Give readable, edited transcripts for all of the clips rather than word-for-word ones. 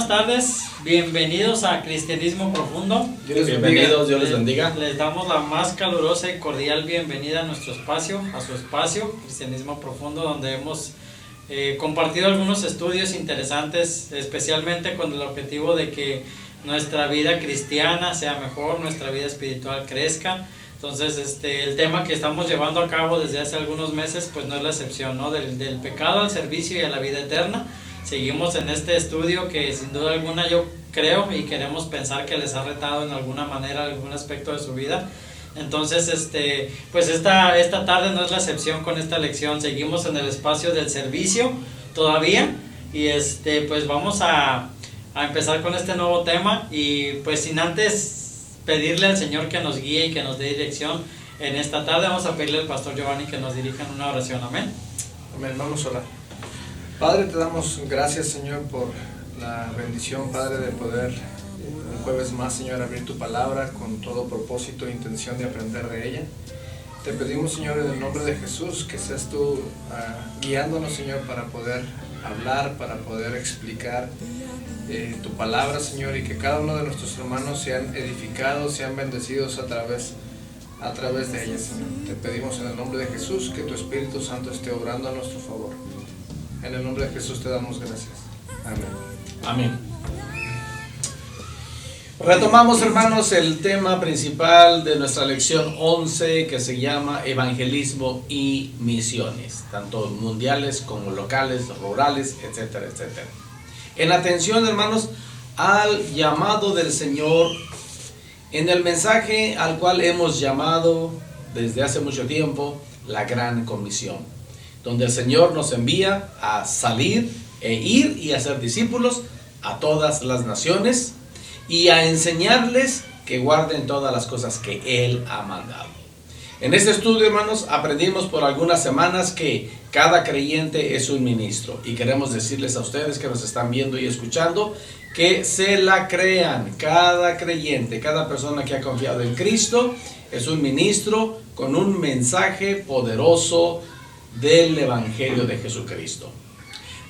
tardes, bienvenidos a Cristianismo Profundo. Bienvenidos, Dios les bendiga. Les damos la más calurosa y cordial bienvenida a nuestro espacio, a su espacio, Cristianismo Profundo, donde hemos compartido algunos estudios interesantes, especialmente con el objetivo de que nuestra vida cristiana sea mejor, nuestra vida espiritual crezca. Entonces, el tema que estamos llevando a cabo desde hace algunos meses, pues no es la excepción, ¿no? Del pecado al servicio y a la vida eterna. Seguimos en este estudio que sin duda alguna yo creo y queremos pensar que les ha retado en alguna manera algún aspecto de su vida. Entonces, pues esta tarde no es la excepción con esta lección. Seguimos en el espacio del servicio todavía y pues vamos a empezar con este nuevo tema y pues sin antes pedirle al Señor que nos guíe y que nos dé dirección en esta tarde. Vamos a pedirle al pastor Giovanni que nos dirija en una oración. Amén. Amén, vamos a orar. Padre, te damos gracias, Señor, por la bendición, Padre, de poder un jueves más, Señor, abrir tu palabra con todo propósito e intención de aprender de ella. Te pedimos, Señor, en el nombre de Jesús, que seas tú guiándonos, Señor, para poder hablar, para poder explicar tu palabra, Señor, y que cada uno de nuestros hermanos sean edificados, sean bendecidos a través de ella, Señor. Te pedimos en el nombre de Jesús que tu Espíritu Santo esté obrando a nuestro favor. En el nombre de Jesús te damos gracias. Amén. Amén. Retomamos, hermanos, el tema principal de nuestra lección 11, que se llama Evangelismo y Misiones, tanto mundiales como locales, rurales, etcétera, etcétera. En atención, hermanos, al llamado del Señor, en el mensaje al cual hemos llamado desde hace mucho tiempo la Gran Comisión, donde el Señor nos envía a salir e ir y hacer discípulos a todas las naciones y a enseñarles que guarden todas las cosas que Él ha mandado. En este estudio, hermanos, aprendimos por algunas semanas que cada creyente es un ministro y queremos decirles a ustedes que nos están viendo y escuchando que se la crean. Cada creyente, cada persona que ha confiado en Cristo es un ministro con un mensaje poderoso del Evangelio de Jesucristo.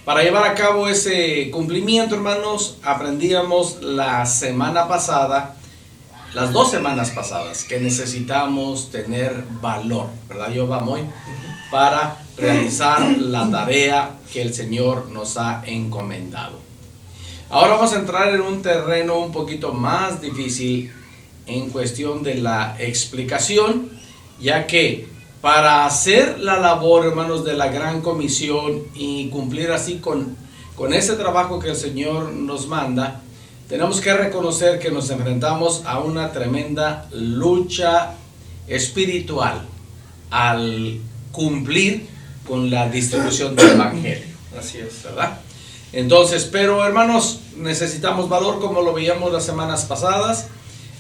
Para llevar a cabo ese cumplimiento, hermanos, aprendíamos la semana pasada, las 2 semanas pasadas, que necesitamos tener valor, ¿verdad, Yobamoy? Para realizar la tarea que el Señor nos ha encomendado. Ahora vamos a entrar en un terreno un poquito más difícil en cuestión de la explicación, ya que para hacer la labor, hermanos, de la Gran Comisión y cumplir así con ese trabajo que el Señor nos manda, tenemos que reconocer que nos enfrentamos a una tremenda lucha espiritual al cumplir con la distribución del Evangelio. Así es, ¿verdad? Entonces, pero hermanos, necesitamos valor, como lo veíamos las semanas pasadas.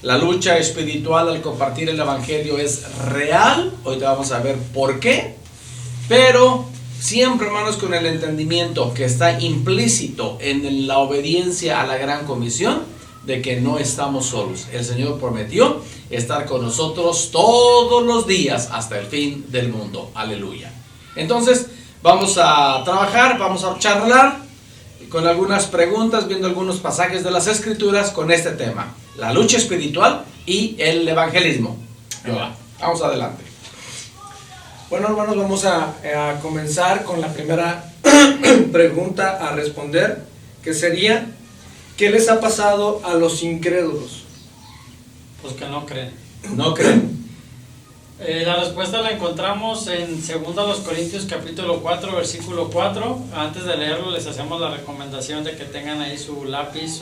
La lucha espiritual al compartir el Evangelio es real. Hoy te vamos a ver por qué. Pero siempre, hermanos, con el entendimiento que está implícito en la obediencia a la Gran Comisión, de que no estamos solos. El Señor prometió estar con nosotros todos los días hasta el fin del mundo. Aleluya. Entonces, vamos a trabajar, vamos a charlar con algunas preguntas, viendo algunos pasajes de las Escrituras con este tema: la lucha espiritual y el evangelismo. Vamos adelante. Bueno, hermanos, vamos a comenzar con la primera pregunta a responder, que sería: ¿qué les ha pasado a los incrédulos? Pues que no creen. No creen. La respuesta la encontramos en 2 Corintios capítulo 4, versículo 4. Antes de leerlo les hacemos la recomendación de que tengan ahí su lápiz,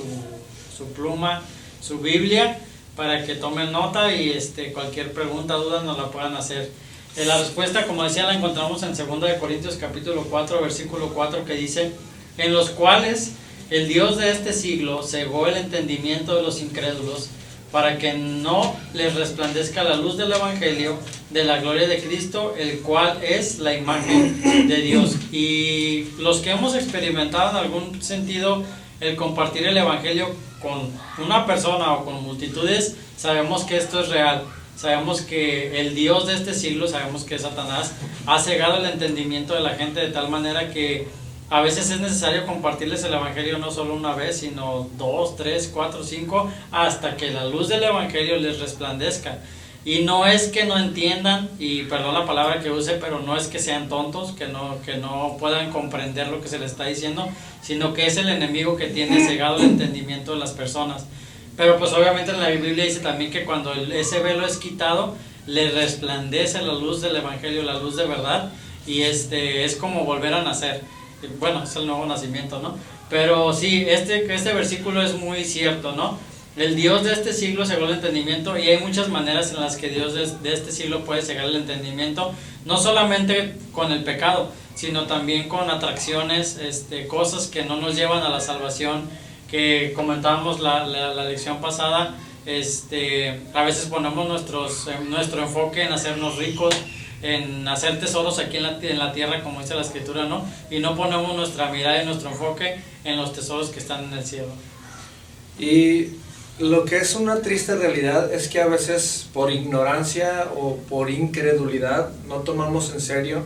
su pluma, su Biblia, para que tomen nota y cualquier pregunta, duda nos la puedan hacer. La respuesta, como decía, la encontramos en 2 Corintios capítulo 4, versículo 4, que dice: en los cuales el Dios de este siglo cegó el entendimiento de los incrédulos, para que no les resplandezca la luz del Evangelio de la gloria de Cristo, el cual es la imagen de Dios. Y los que hemos experimentado en algún sentido el compartir el Evangelio con una persona o con multitudes, sabemos que esto es real. Sabemos que el Dios de este siglo, sabemos que Satanás ha cegado el entendimiento de la gente de tal manera que a veces es necesario compartirles el Evangelio no solo una vez, sino 2, 3, 4, 5, hasta que la luz del Evangelio les resplandezca. Y no es que no entiendan, y perdón la palabra que use, pero no es que sean tontos, que no puedan comprender lo que se les está diciendo, sino que es el enemigo que tiene cegado el entendimiento de las personas. Pero pues obviamente en la Biblia dice también que cuando ese velo es quitado, le resplandece la luz del Evangelio, la luz de verdad, y es como volver a nacer. Bueno, es el nuevo nacimiento, ¿no? Pero sí, este versículo es muy cierto, ¿no? El Dios de este siglo cegó el entendimiento, y hay muchas maneras en las que Dios de este siglo puede cegar el entendimiento, no solamente con el pecado, sino también con atracciones, cosas que no nos llevan a la salvación, que comentábamos la lección pasada. A veces ponemos nuestro enfoque en hacernos ricos, en hacer tesoros aquí en la tierra, como dice la Escritura, ¿no? Y no ponemos nuestra mirada y nuestro enfoque en los tesoros que están en el cielo. Y lo que es una triste realidad es que a veces por ignorancia o por incredulidad no tomamos en serio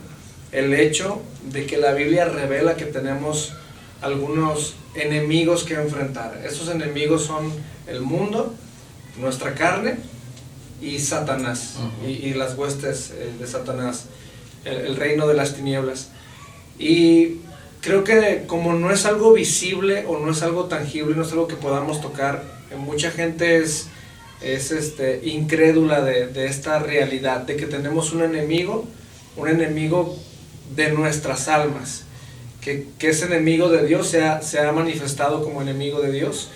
el hecho de que la Biblia revela que tenemos algunos enemigos que enfrentar. Esos enemigos son el mundo, nuestra carne y Satanás, y las huestes de Satanás, el reino de las tinieblas. Y creo que como no es algo visible o no es algo tangible, no es algo que podamos tocar, mucha gente es incrédula de esta realidad, de que tenemos un enemigo de nuestras almas, que ese enemigo de Dios se ha manifestado como enemigo de Dios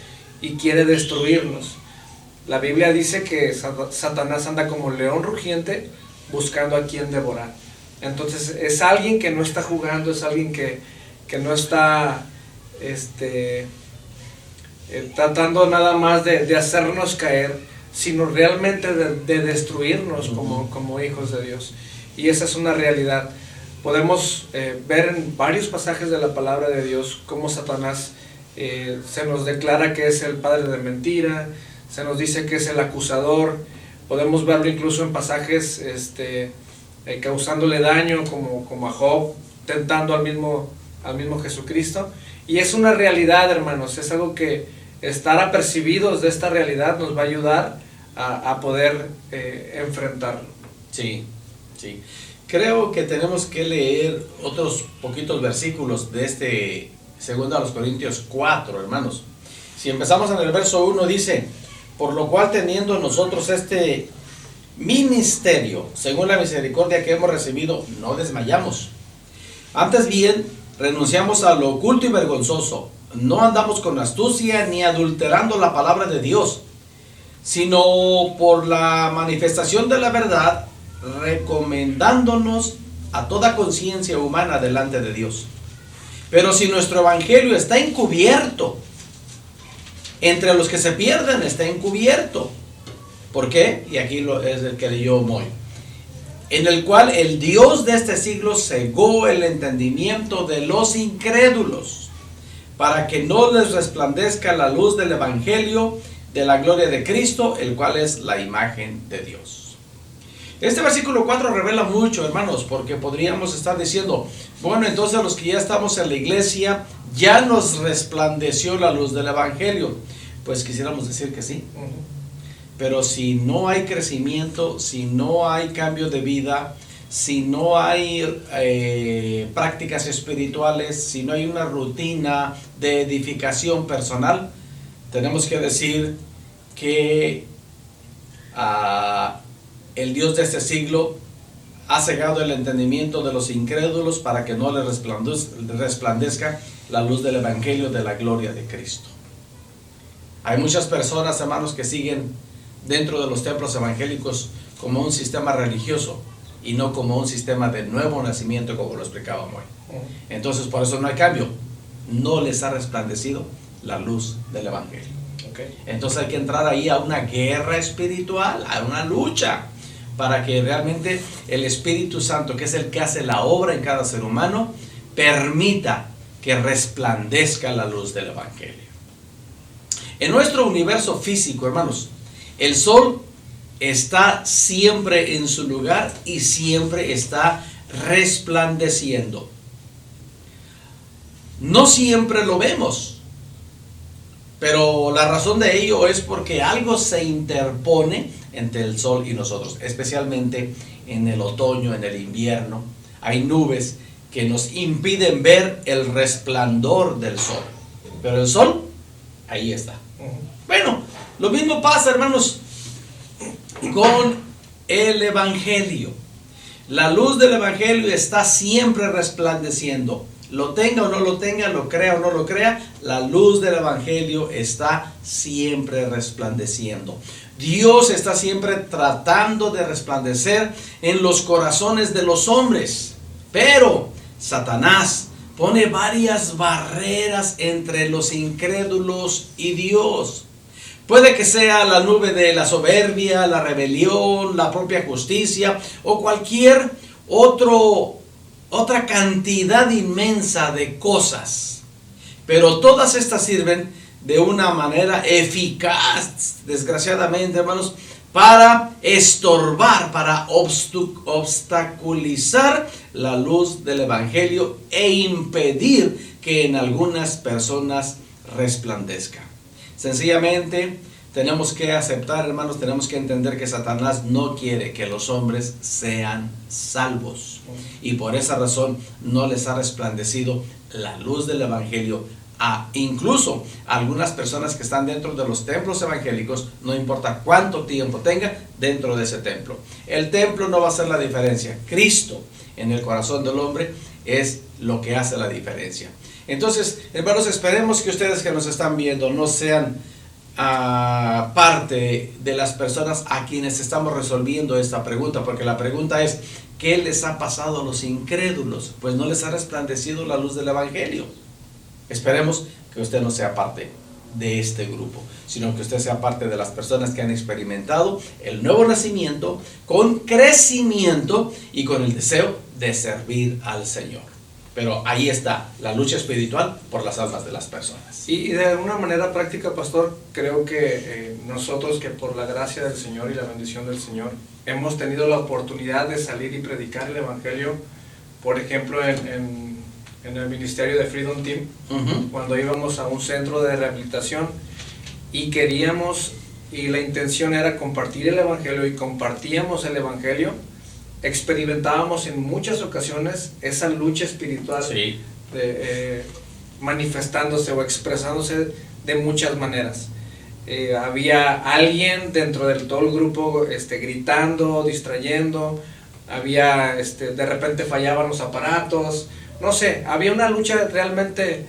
y quiere destruirnos. La Biblia dice que Satanás anda como león rugiente buscando a quien devorar. Entonces es alguien que no está jugando, es alguien que no está tratando nada más de hacernos caer, sino realmente de destruirnos como hijos de Dios. Y esa es una realidad. Podemos ver en varios pasajes de la palabra de Dios cómo Satanás se nos declara que es el padre de mentira, se nos dice que es el acusador. Podemos verlo incluso en pasajes causándole daño, como a Job, tentando al mismo Jesucristo. Y es una realidad, hermanos, es algo que estar apercibidos de esta realidad nos va a ayudar a poder enfrentarlo. Sí. Creo que tenemos que leer otros poquitos versículos de 2 Corintios 4, hermanos. Si empezamos en el verso 1, dice: por lo cual, teniendo nosotros este ministerio, según la misericordia que hemos recibido, no desmayamos. Antes bien, renunciamos a lo oculto y vergonzoso. No andamos con astucia ni adulterando la palabra de Dios, sino por la manifestación de la verdad, recomendándonos a toda conciencia humana delante de Dios. Pero si nuestro evangelio está encubierto, entre los que se pierden está encubierto. ¿Por qué? Y aquí es el que leyó Moy. En el cual el Dios de este siglo cegó el entendimiento de los incrédulos, para que no les resplandezca la luz del evangelio de la gloria de Cristo, el cual es la imagen de Dios. Este versículo 4 revela mucho, hermanos, porque podríamos estar diciendo: bueno, entonces los que ya estamos en la iglesia, ya nos resplandeció la luz del evangelio. Pues quisiéramos decir que sí. Pero si no hay crecimiento, si no hay cambio de vida, si no hay prácticas espirituales, si no hay una rutina de edificación personal, tenemos que decir que el Dios de este siglo ha cegado el entendimiento de los incrédulos para que no les resplandezca la luz del evangelio de la gloria de Cristo. Hay muchas personas, hermanos, que siguen dentro de los templos evangélicos como un sistema religioso y no como un sistema de nuevo nacimiento, como lo explicaba Moy. Entonces, por eso no hay cambio. No les ha resplandecido la luz del evangelio. Entonces hay que entrar ahí a una guerra espiritual, a una lucha, para que realmente el Espíritu Santo, que es el que hace la obra en cada ser humano, permita que resplandezca la luz del evangelio. En nuestro universo físico, hermanos, el sol está siempre en su lugar y siempre está resplandeciendo. No siempre lo vemos, pero la razón de ello es porque algo se interpone entre el sol y nosotros, especialmente en el otoño, en el invierno. Hay nubes que nos impiden ver el resplandor del sol, pero el sol, ahí está. Bueno, lo mismo pasa, hermanos, con el Evangelio. La luz del Evangelio está siempre resplandeciendo. Lo tenga o no lo tenga, lo crea o no lo crea, la luz del Evangelio está siempre resplandeciendo. Dios está siempre tratando de resplandecer en los corazones de los hombres. Pero Satanás pone varias barreras entre los incrédulos y Dios. Puede que sea la nube de la soberbia, la rebelión, la propia justicia o cualquier otra cantidad inmensa de cosas. Pero todas estas sirven de una manera eficaz, desgraciadamente, hermanos, para estorbar, para obstaculizar la luz del Evangelio e impedir que en algunas personas resplandezca. Sencillamente tenemos que aceptar, hermanos, tenemos que entender que Satanás no quiere que los hombres sean salvos, y por esa razón no les ha resplandecido la luz del Evangelio incluso a algunas personas que están dentro de los templos evangélicos, no importa cuánto tiempo tenga dentro de ese templo. El templo no va a hacer la diferencia. Cristo en el corazón del hombre es lo que hace la diferencia. Entonces, hermanos, esperemos que ustedes que nos están viendo no sean parte de las personas a quienes estamos resolviendo esta pregunta, porque la pregunta es: ¿qué les ha pasado a los incrédulos? Pues no les ha resplandecido la luz del Evangelio. Esperemos que usted no sea parte de este grupo, sino que usted sea parte de las personas que han experimentado el nuevo nacimiento con crecimiento y con el deseo de servir al Señor. Pero ahí está la lucha espiritual por las almas de las personas. Y de alguna manera práctica, pastor, creo que nosotros, que por la gracia del Señor y la bendición del Señor hemos tenido la oportunidad de salir y predicar el Evangelio, por ejemplo en el ministerio de Freedom Team, cuando íbamos a un centro de rehabilitación y queríamos, y la intención era compartir el Evangelio, y compartíamos el Evangelio, experimentábamos en muchas ocasiones esa lucha espiritual, sí, manifestándose o expresándose de muchas maneras. Había alguien dentro de todo el grupo gritando, distrayendo, había de repente fallaban los aparatos, no sé, había una lucha realmente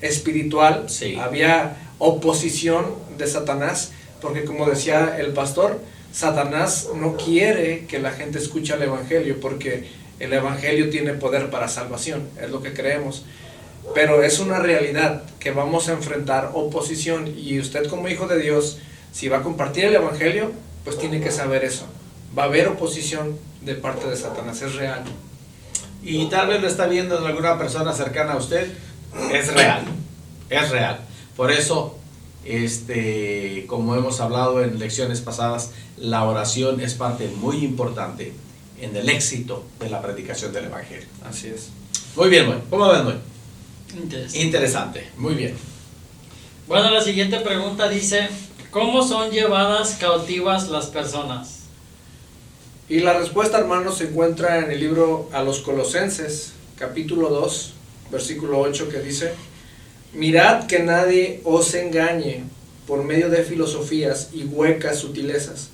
espiritual, sí. Había oposición de Satanás, porque como decía el pastor, Satanás no quiere que la gente escuche el Evangelio, porque el Evangelio tiene poder para salvación, es lo que creemos. Pero es una realidad que vamos a enfrentar oposición, y usted como hijo de Dios, si va a compartir el Evangelio, pues tiene que saber eso. Va a haber oposición de parte de Satanás, es real. Y tal vez lo está viendo en alguna persona cercana a usted, es real, es real. Por eso, como hemos hablado en lecciones pasadas, la oración es parte muy importante en el éxito de la predicación del Evangelio. Así es. Muy bien, Noé. ¿Cómo ven, Noé? Interesante. Muy bien. Bueno, la siguiente pregunta dice: ¿cómo son llevadas cautivas las personas? Y la respuesta, hermanos, se encuentra en el libro a los Colosenses, capítulo 2, versículo 8, que dice: mirad que nadie os engañe por medio de filosofías y huecas sutilezas,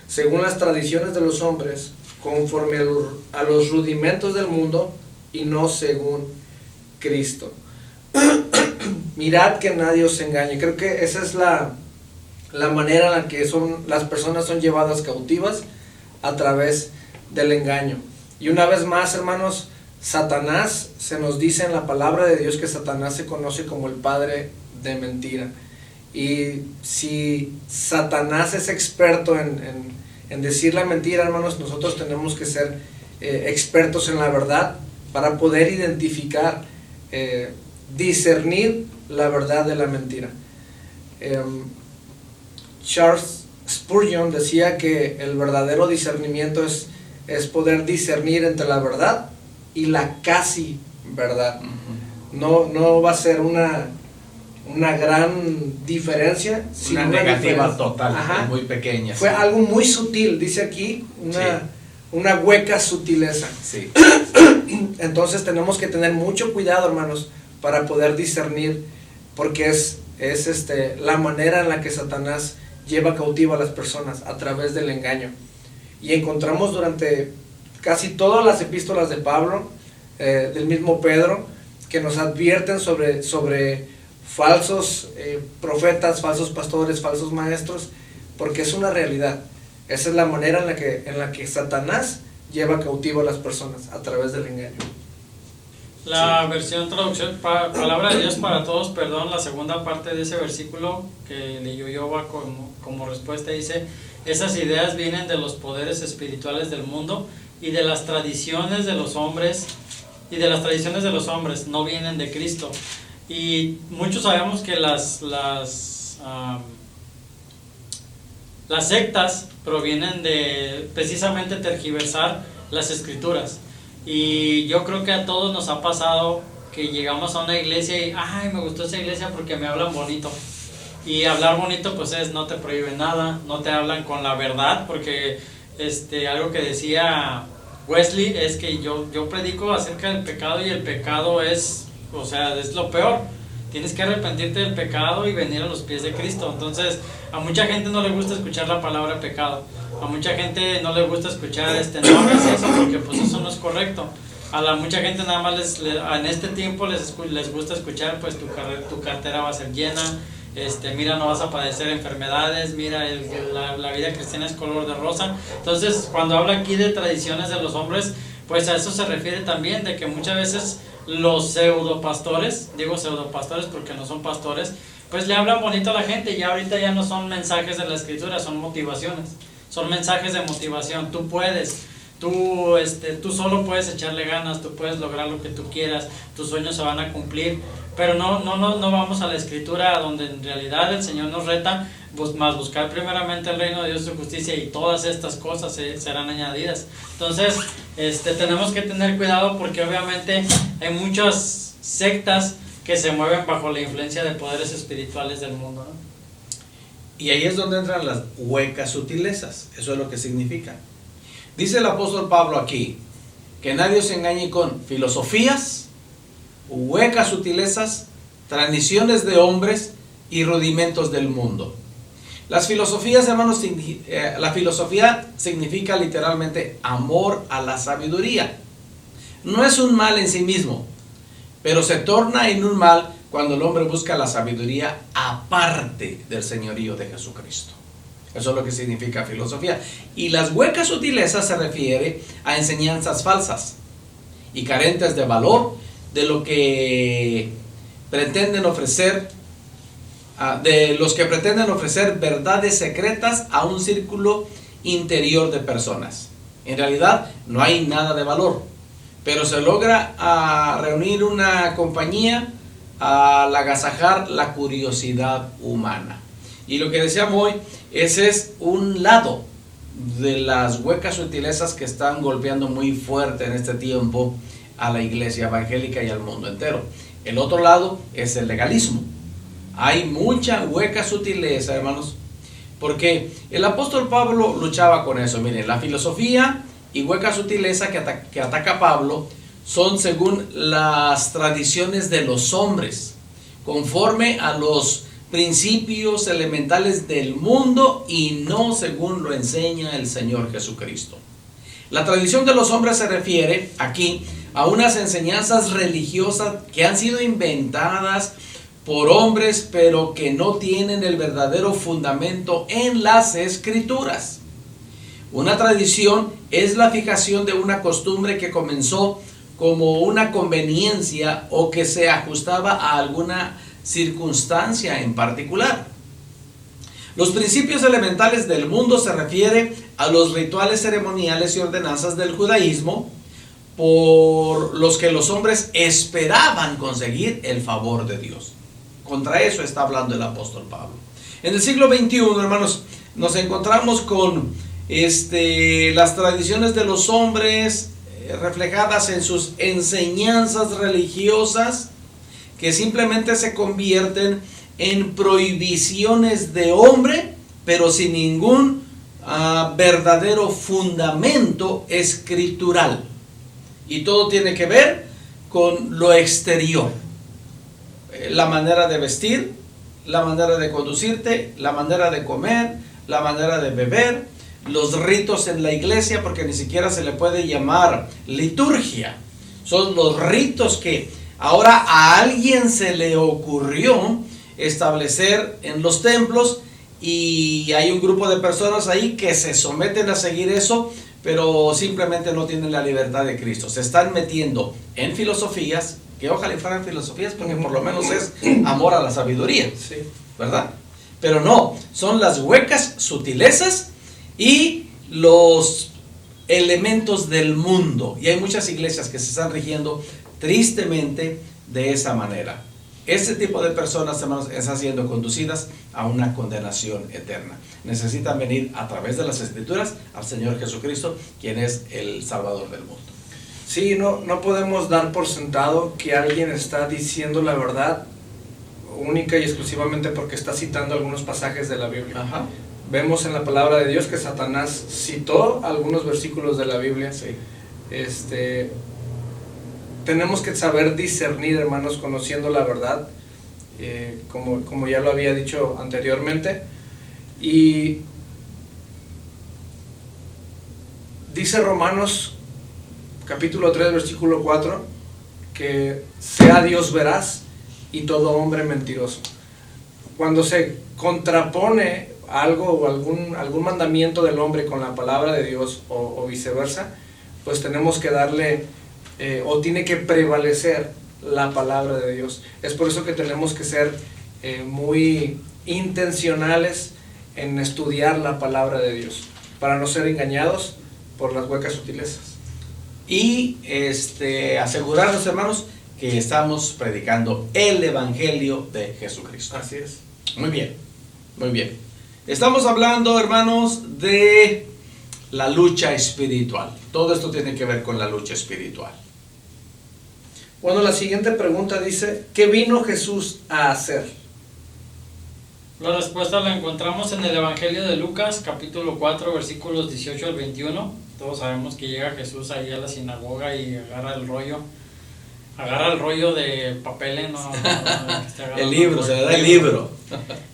según las tradiciones de los hombres, conforme a los rudimentos del mundo y no según Cristo. Mirad que nadie os engañe. Creo que esa es la manera en la que las personas son llevadas cautivas, a través del engaño. Y una vez más, hermanos, Satanás, se nos dice en la palabra de Dios que Satanás se conoce como el padre de mentira. Y si Satanás es experto en decir la mentira, hermanos, nosotros tenemos que ser expertos en la verdad para poder identificar, discernir la verdad de la mentira. Charles Spurgeon decía que el verdadero discernimiento es poder discernir entre la verdad y la casi verdad. no va a ser una gran diferencia, una negativa total, muy pequeña. Fue algo muy sutil, dice aquí, una hueca sutileza. Sí. Entonces tenemos que tener mucho cuidado, hermanos, para poder discernir, porque es la manera en la que Satanás lleva cautivo a las personas a través del engaño. Y encontramos durante casi todas las epístolas de Pablo, del mismo Pedro, que nos advierten sobre falsos profetas, falsos pastores, falsos maestros, porque es una realidad. Esa es la manera en la que Satanás lleva cautivo a las personas, a través del engaño. La versión traducción, palabra de Dios para todos, perdón, la segunda parte de ese versículo que leyó Yoba como respuesta dice: esas ideas vienen de los poderes espirituales del mundo y de las tradiciones de los hombres, no vienen de Cristo. Y muchos sabemos que las sectas provienen de precisamente tergiversar las escrituras. Y yo creo que a todos nos ha pasado que llegamos a una iglesia y ay, me gustó esa iglesia porque me hablan bonito. Y hablar bonito pues no te prohíbe nada, no te hablan con la verdad, porque algo que decía Wesley es que yo predico acerca del pecado, y el pecado es lo peor. Tienes que arrepentirte del pecado y venir a los pies de Cristo. Entonces, a mucha gente no le gusta escuchar la palabra pecado. A mucha gente no le gusta escuchar no hagas eso, porque pues eso no es correcto. Mucha gente nada más en este tiempo les gusta escuchar, pues tu cartera va a ser llena, mira, no vas a padecer enfermedades, mira, la vida cristiana es color de rosa. Entonces, cuando habla aquí de tradiciones de los hombres, pues a eso se refiere también, de que muchas veces los pseudopastores, digo pseudopastores porque no son pastores, pues le hablan bonito a la gente, y ahorita ya no son mensajes de la escritura, son motivaciones, son mensajes de motivación. Tú puedes, tú solo puedes echarle ganas, tú puedes lograr lo que tú quieras, tus sueños se van a cumplir, pero no vamos a la escritura, donde en realidad el Señor nos reta, más buscar primeramente el reino de Dios y su justicia, y todas estas cosas serán añadidas. Entonces, tenemos que tener cuidado, porque obviamente hay muchas sectas que se mueven bajo la influencia de poderes espirituales del mundo, ¿no? Y ahí es donde entran las huecas sutilezas. Eso es lo que significa. Dice el apóstol Pablo aquí, que nadie se engañe con filosofías, huecas sutilezas, tradiciones de hombres y rudimentos del mundo. Las filosofías, hermanos, la filosofía significa literalmente amor a la sabiduría. No es un mal en sí mismo, pero se torna en un mal cuando el hombre busca la sabiduría aparte del señorío de Jesucristo. Eso es lo que significa filosofía. Y las huecas sutilezas se refiere a enseñanzas falsas y carentes de valor, de lo que pretenden ofrecer, de los que pretenden ofrecer verdades secretas a un círculo interior de personas. En realidad no hay nada de valor, pero se logra reunir una compañía al agasajar la curiosidad humana. Y lo que decíamos hoy, ese es un lado de las huecas sutilezas que están golpeando muy fuerte en este tiempo a la iglesia evangélica y al mundo entero. El otro lado es el legalismo. Hay mucha hueca sutileza, hermanos, porque el apóstol Pablo luchaba con eso. Miren, la filosofía y hueca sutileza que ataca Pablo son según las tradiciones de los hombres, conforme a los principios elementales del mundo, y no según lo enseña el Señor Jesucristo. La tradición de los hombres se refiere aquí a unas enseñanzas religiosas que han sido inventadas por hombres, pero que no tienen el verdadero fundamento en las Escrituras. Una tradición es la fijación de una costumbre que comenzó como una conveniencia o que se ajustaba a alguna circunstancia en particular. Los principios elementales del mundo se refiere a los rituales ceremoniales y ordenanzas del judaísmo, por los que los hombres esperaban conseguir el favor de Dios. Contra eso está hablando el apóstol Pablo. En el siglo XXI, hermanos, nos encontramos con las tradiciones de los hombres reflejadas en sus enseñanzas religiosas, que simplemente se convierten en prohibiciones de hombre, pero sin ningún verdadero fundamento escritural. Y todo tiene que ver con lo exterior. La manera de vestir, la manera de conducirte, la manera de comer, la manera de beber, los ritos en la iglesia, porque ni siquiera se le puede llamar liturgia. Son los ritos que ahora a alguien se le ocurrió establecer en los templos, y hay un grupo de personas ahí que se someten a seguir eso, pero simplemente no tienen la libertad de Cristo. Se están metiendo en filosofías, que ojalá fueran filosofías, porque por lo menos es amor a la sabiduría, Sí. ¿verdad? Pero no, son las huecas sutilezas y los elementos del mundo. Y hay muchas iglesias que se están rigiendo tristemente de esa manera. Este tipo de personas, hermanos, están siendo conducidas a una condenación eterna. Necesitan venir a través de las Escrituras al Señor Jesucristo, quien es el Salvador del mundo. Sí, no podemos dar por sentado que alguien está diciendo la verdad única y exclusivamente porque está citando algunos pasajes de la Biblia. Ajá. Vemos en la palabra de Dios que Satanás citó algunos versículos de la Biblia. Sí. Tenemos que saber discernir, hermanos, conociendo la verdad, como ya lo había dicho anteriormente. Y dice Romanos capítulo 3 versículo 4 que sea Dios veraz y todo hombre mentiroso. Cuando se contrapone algo o algún mandamiento del hombre con la palabra de Dios o viceversa, pues tenemos que darle o tiene que prevalecer la palabra de Dios. Es por eso que tenemos que ser muy intencionales en estudiar la palabra de Dios, para no ser engañados por las huecas sutilezas. Y asegurarnos, hermanos, que estamos predicando el Evangelio de Jesucristo. Así es. Muy bien, muy bien. Estamos hablando, hermanos, de la lucha espiritual. Todo esto tiene que ver con la lucha espiritual. Bueno, la siguiente pregunta dice, ¿qué vino Jesús a hacer? La respuesta la encontramos en el Evangelio de Lucas, capítulo 4, versículos 18 al 21. Todos sabemos que llega Jesús ahí a la sinagoga y agarra el rollo de papel, El libro, se le da el libro.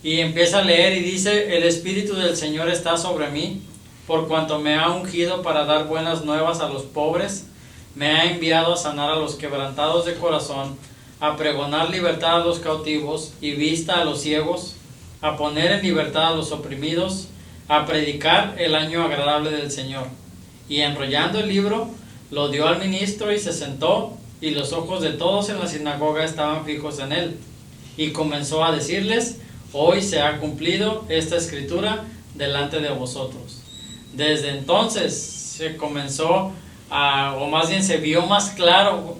Y empieza a leer y dice, el Espíritu del Señor está sobre mí, por cuanto me ha ungido para dar buenas nuevas a los pobres, me ha enviado a sanar a los quebrantados de corazón, a pregonar libertad a los cautivos y vista a los ciegos, a poner en libertad a los oprimidos, a predicar el año agradable del Señor. Y enrollando el libro, lo dio al ministro y se sentó, y los ojos de todos en la sinagoga estaban fijos en él. Y comenzó a decirles, hoy se ha cumplido esta escritura delante de vosotros. Desde entonces se comenzó o más bien se vio más claro.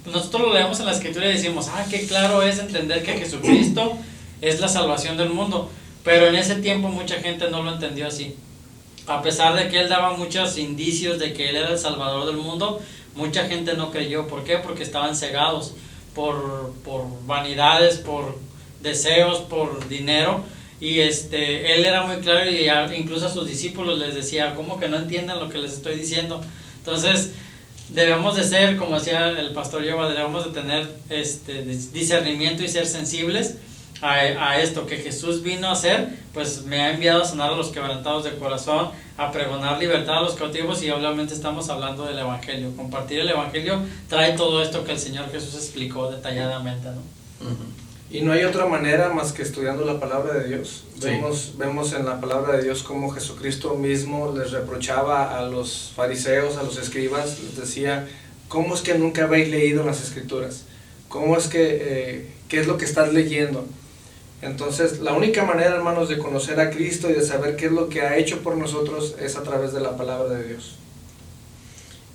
Nosotros lo leemos en la escritura y decimos, qué claro es entender que Jesucristo es la salvación del mundo. Pero en ese tiempo mucha gente no lo entendió así. A pesar de que él daba muchos indicios de que él era el salvador del mundo, mucha gente no creyó. ¿Por qué? Porque estaban cegados por vanidades, por deseos, por dinero. Y él era muy claro, y incluso a sus discípulos les decía, ¿cómo que no entienden lo que les estoy diciendo? Entonces debemos de ser, como decía el pastor Yoba, debemos de tener discernimiento y ser sensibles a esto que Jesús vino a hacer. Pues me ha enviado a sanar a los quebrantados de corazón, a pregonar libertad a los cautivos, y obviamente estamos hablando del Evangelio. Compartir el Evangelio trae todo esto que el Señor Jesús explicó detalladamente, ¿no? Y no hay otra manera más que estudiando la palabra de Dios. Sí. Vemos en la palabra de Dios cómo Jesucristo mismo les reprochaba a los fariseos, a los escribas, les decía, ¿cómo es que nunca habéis leído las Escrituras? ¿Cómo es que, qué es lo que estás leyendo? Entonces, la única manera, hermanos, de conocer a Cristo y de saber qué es lo que ha hecho por nosotros es a través de la palabra de Dios.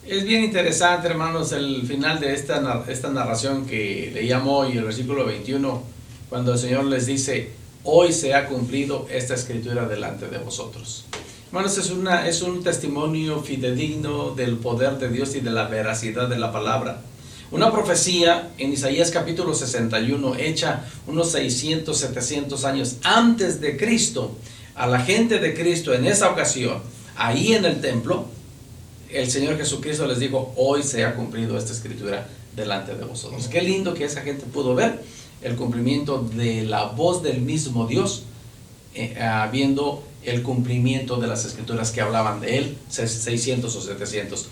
Es bien interesante, hermanos, el final de esta narración que leíamos hoy, el versículo 21, cuando el Señor les dice, hoy se ha cumplido esta escritura delante de vosotros. Hermanos, es un testimonio fidedigno del poder de Dios y de la veracidad de la palabra. Una profecía en Isaías capítulo 61, hecha unos 600, 700 años antes de Cristo, a la gente de Cristo en esa ocasión, ahí en el templo, el Señor Jesucristo les dijo: hoy se ha cumplido esta escritura delante de vosotros. Qué lindo que esa gente pudo ver el cumplimiento de la voz del mismo Dios, viendo el cumplimiento de las escrituras que hablaban de Él 600 o 700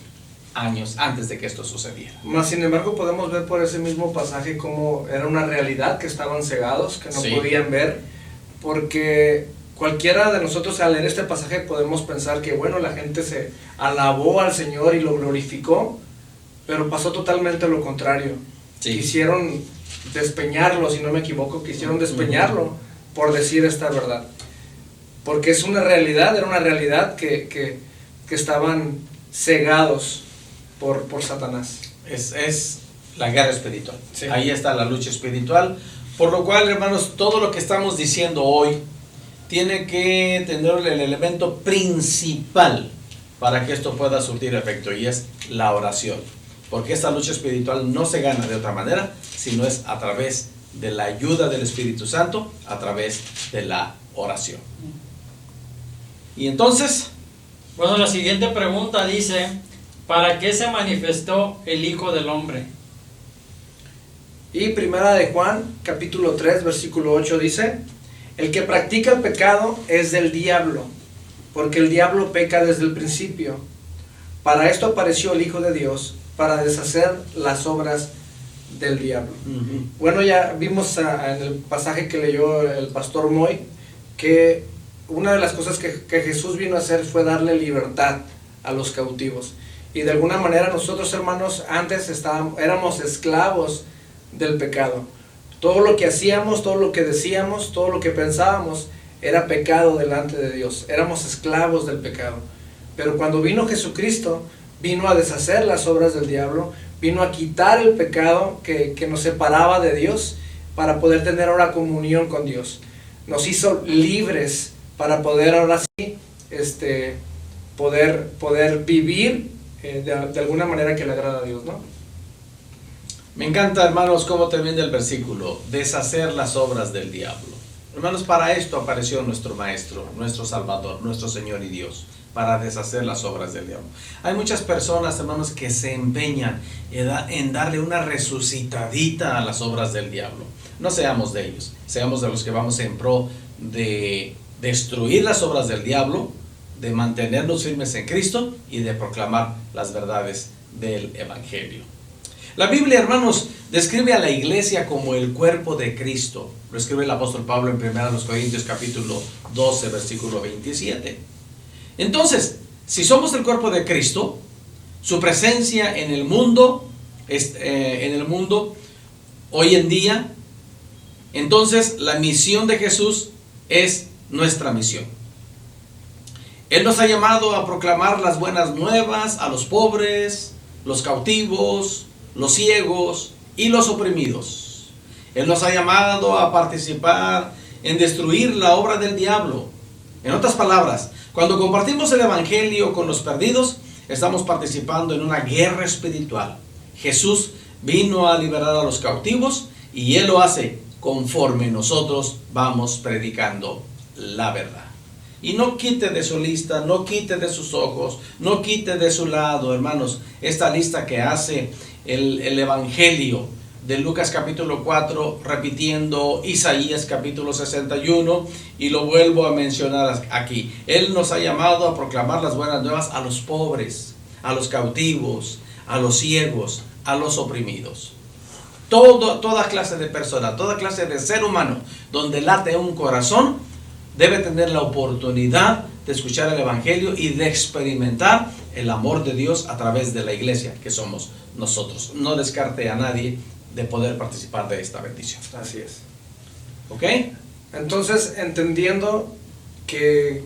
años antes de que esto sucediera. Mas sin embargo podemos ver por ese mismo pasaje cómo era una realidad, que estaban cegados, que no Sí. podían ver, porque cualquiera de nosotros al leer este pasaje podemos pensar que bueno, la gente se alabó al Señor y lo glorificó, pero pasó totalmente lo contrario. Sí. Quisieron despeñarlo, si no me equivoco, quisieron despeñarlo por decir esta verdad, porque es una realidad, era una realidad que estaban cegados por Satanás. Es la guerra espiritual. Sí. Ahí está la lucha espiritual. Por lo cual, hermanos, todo lo que estamos diciendo hoy tiene que tener el elemento principal para que esto pueda surtir efecto, y es la oración. Porque esta lucha espiritual no se gana de otra manera, sino es a través de la ayuda del Espíritu Santo, a través de la oración. Y entonces, Bueno, la siguiente pregunta dice: ¿para qué se manifestó el Hijo del Hombre? Y primera de Juan, capítulo 3, versículo 8 dice: el que practica el pecado es del diablo, porque el diablo peca desde el principio. Para esto apareció el Hijo de Dios, para deshacer las obras del diablo. Bueno, ya vimos en el pasaje que leyó el pastor Moy, que una de las cosas que Jesús vino a hacer fue darle libertad a los cautivos. Y de alguna manera nosotros, hermanos, antes éramos esclavos del pecado. Todo lo que hacíamos, todo lo que decíamos, todo lo que pensábamos era pecado delante de Dios. Éramos esclavos del pecado. Pero cuando vino Jesucristo, vino a deshacer las obras del diablo, vino a quitar el pecado que nos separaba de Dios, para poder tener ahora comunión con Dios. Nos hizo libres para poder ahora sí poder vivir de alguna manera que le agrada a Dios, ¿no? me encanta, hermanos, cómo termina el versículo: deshacer las obras del diablo. Hermanos, para esto apareció nuestro Maestro, nuestro Salvador, nuestro Señor y Dios, para deshacer las obras del diablo. Hay muchas personas, hermanos, que se empeñan en darle una resucitadita a las obras del diablo. No seamos de ellos, seamos de los que vamos en pro de destruir las obras del diablo, de mantenernos firmes en Cristo y de proclamar las verdades del Evangelio. La Biblia, hermanos, describe a la iglesia como el cuerpo de Cristo. Lo escribe el apóstol Pablo en 1 Corintios capítulo 12, versículo 27. Entonces, si somos el cuerpo de Cristo, su presencia en el mundo hoy en día, entonces la misión de Jesús es nuestra misión. Él nos ha llamado a proclamar las buenas nuevas a los pobres, los cautivos, los ciegos y los oprimidos. Él nos ha llamado a participar en destruir la obra del diablo. En otras palabras, cuando compartimos el Evangelio con los perdidos, estamos participando en una guerra espiritual. Jesús vino a liberar a los cautivos y Él lo hace conforme nosotros vamos predicando la verdad. Y no quite de su lista, no quite de sus ojos, no quite de su lado, hermanos, esta lista que hace el Evangelio de Lucas capítulo 4, repitiendo Isaías capítulo 61, y lo vuelvo a mencionar aquí. Él nos ha llamado a proclamar las buenas nuevas a los pobres, a los cautivos, a los ciegos, a los oprimidos. Toda clase de persona, toda clase de ser humano donde late un corazón debe tener la oportunidad de escuchar el Evangelio y de experimentar el amor de Dios a través de la iglesia que somos nosotros. No descarte a nadie de poder participar de esta bendición. Así es. ¿Ok? Entonces, entendiendo que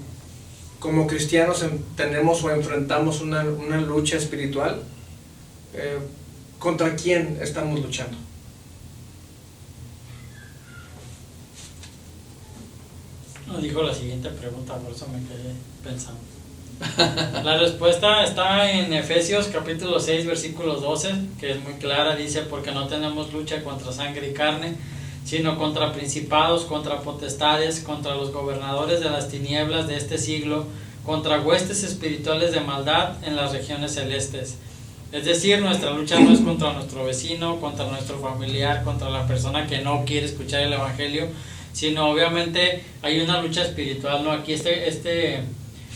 como cristianos tenemos o enfrentamos una lucha espiritual, ¿contra quién estamos luchando? Nos dijo la siguiente pregunta, por eso me quedé pensando. La respuesta está en Efesios capítulo 6 versículo 12, que es muy clara. Dice: porque no tenemos lucha contra sangre y carne, sino contra principados, contra potestades, contra los gobernadores de las tinieblas de este siglo, contra huestes espirituales de maldad en las regiones celestes. Es decir, nuestra lucha no es contra nuestro vecino, contra nuestro familiar, contra la persona que no quiere escuchar el evangelio, sino obviamente hay una lucha espiritual, ¿no? Aquí este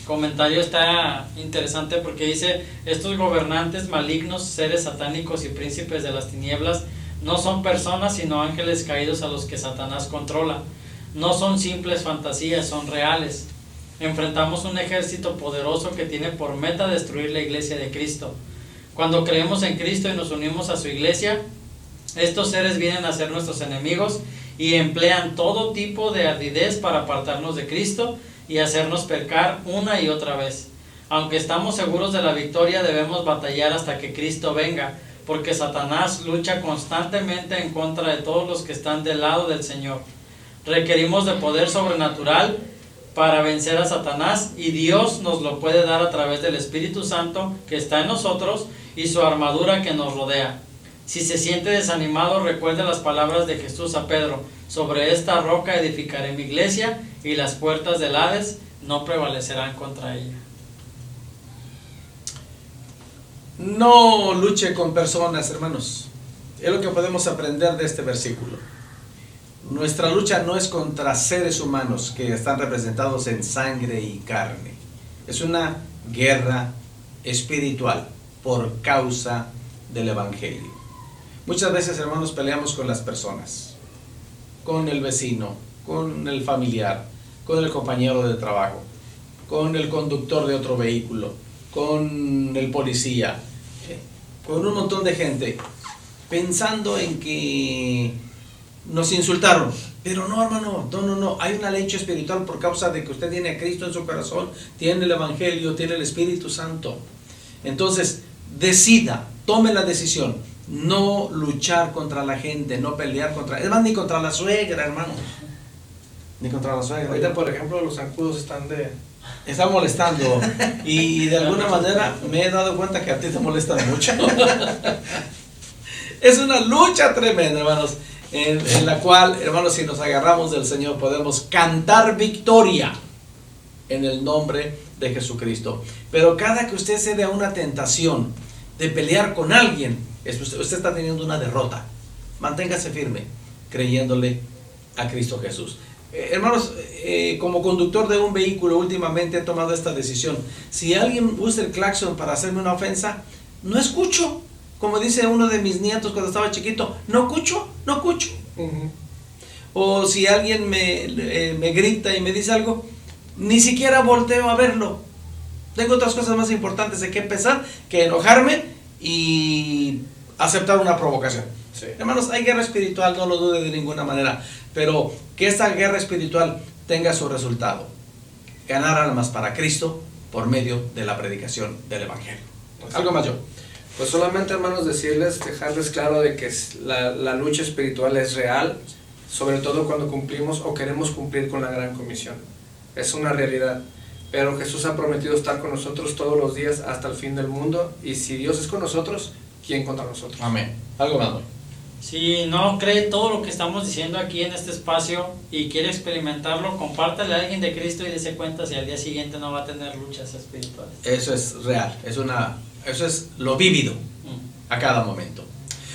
comentario está interesante porque dice: estos gobernantes malignos, seres satánicos y príncipes de las tinieblas no son personas sino ángeles caídos a los que Satanás controla. No son simples fantasías, son reales. Enfrentamos un ejército poderoso que tiene por meta destruir la iglesia de Cristo. Cuando creemos en Cristo y nos unimos a su iglesia, estos seres vienen a ser nuestros enemigos y emplean todo tipo de ardidez para apartarnos de Cristo y hacernos pecar una y otra vez. Aunque estamos seguros de la victoria, debemos batallar hasta que Cristo venga, porque Satanás lucha constantemente en contra de todos los que están del lado del Señor. Requerimos de poder sobrenatural para vencer a Satanás, y Dios nos lo puede dar a través del Espíritu Santo que está en nosotros y su armadura que nos rodea. Si se siente desanimado, recuerde las palabras de Jesús a Pedro: sobre esta roca edificaré mi iglesia, y las puertas del Hades no prevalecerán contra ella. No luche con personas, hermanos. Es lo que podemos aprender de este versículo. Nuestra lucha no es contra seres humanos que están representados en sangre y carne. Es una guerra espiritual por causa del evangelio. Muchas veces, hermanos, peleamos con las personas, con el vecino, con el familiar, con el compañero de trabajo, con el conductor de otro vehículo, con el policía, con un montón de gente, pensando en que nos insultaron. Pero no, hermano, no, hay una lucha espiritual por causa de que usted tiene a Cristo en su corazón, tiene el evangelio, tiene el Espíritu Santo. Entonces, decida, tome la decisión, no luchar contra la gente, no pelear contra, es más, ni contra la suegra, hermano, ni contra la suegra. Ahorita, por ejemplo, los zancudos están molestando, y de alguna manera me he dado cuenta que a ti te molestan mucho. Es una lucha tremenda, hermanos, en la cual, hermanos, si nos agarramos del Señor, podemos cantar victoria en el nombre de Jesucristo. Pero cada que usted se dé a una tentación de pelear con alguien, usted está teniendo una derrota. Manténgase firme, creyéndole a Cristo Jesús. Hermanos, como conductor de un vehículo, últimamente he tomado esta decisión. Si alguien usa el claxon para hacerme una ofensa, no escucho. Como dice uno de mis nietos cuando estaba chiquito: no escucho. Uh-huh. O si alguien me grita y me dice algo, ni siquiera volteo a verlo. Tengo otras cosas más importantes de qué pensar que enojarme y aceptar una provocación. Sí. Hermanos, hay guerra espiritual, no lo dude de ninguna manera, pero que esta guerra espiritual tenga su resultado: ganar almas para Cristo por medio de la predicación del evangelio. ¿Algo más, yo? Pues solamente, hermanos, dejarles claro de que la lucha espiritual es real, sobre todo cuando cumplimos o queremos cumplir con la gran comisión. Es una realidad, pero Jesús ha prometido estar con nosotros todos los días hasta el fin del mundo, y si Dios es con nosotros, ¿quién contra nosotros? Amén. ¿Algo más? Si no cree todo lo que estamos diciendo aquí en este espacio y quiere experimentarlo, compártale a alguien de Cristo y dése cuenta si al día siguiente no va a tener luchas espirituales. Eso es real, eso es lo vívido a cada momento.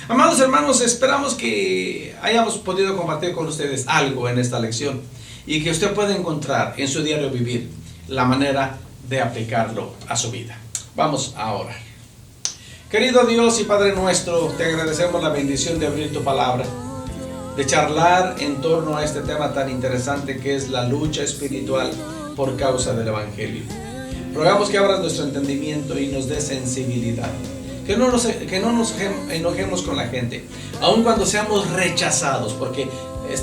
Amados hermanos, esperamos que hayamos podido compartir con ustedes algo en esta lección y que usted pueda encontrar en su diario vivir la manera de aplicarlo a su vida. Vamos a orar. Querido Dios y Padre nuestro, te agradecemos la bendición de abrir tu palabra, de charlar en torno a este tema tan interesante que es la lucha espiritual por causa del evangelio. Rogamos que abras nuestro entendimiento y nos dé sensibilidad, que no nos enojemos con la gente, aun cuando seamos rechazados, porque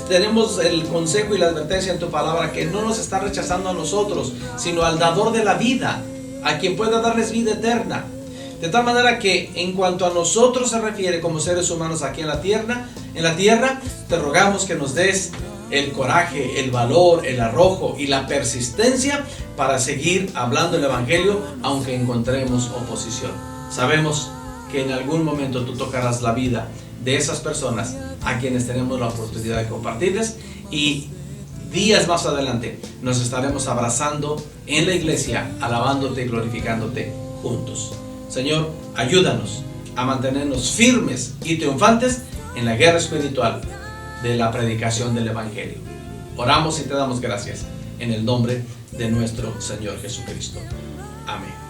tenemos el consejo y la advertencia en tu palabra que no nos está rechazando a nosotros, sino al dador de la vida, a quien pueda darles vida eterna. De tal manera que en cuanto a nosotros se refiere como seres humanos aquí en la tierra, te rogamos que nos des el coraje, el valor, el arrojo y la persistencia para seguir hablando el Evangelio aunque encontremos oposición. Sabemos que en algún momento tú tocarás la vida de esas personas a quienes tenemos la oportunidad de compartirles, y días más adelante nos estaremos abrazando en la iglesia, alabándote y glorificándote juntos. Señor, ayúdanos a mantenernos firmes y triunfantes en la guerra espiritual de la predicación del Evangelio. Oramos y te damos gracias en el nombre de nuestro Señor Jesucristo. Amén.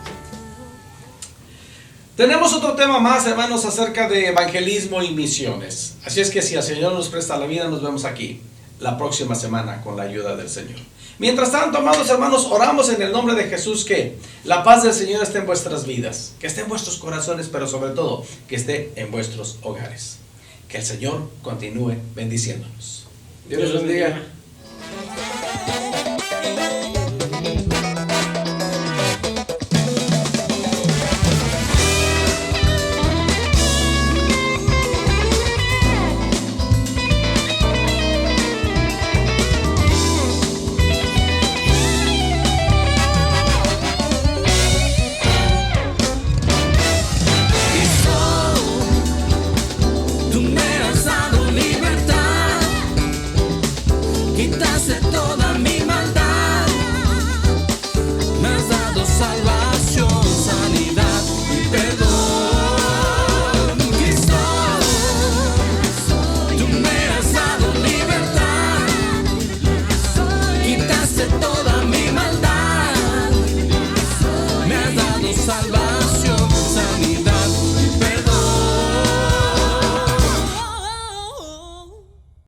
Tenemos otro tema más, hermanos, acerca de evangelismo y misiones. Así es que si el Señor nos presta la vida, nos vemos aquí la próxima semana con la ayuda del Señor. Mientras tanto, amados hermanos, oramos en el nombre de Jesús que la paz del Señor esté en vuestras vidas, que esté en vuestros corazones, pero sobre todo que esté en vuestros hogares. Que el Señor continúe bendiciéndonos. Dios los bendiga.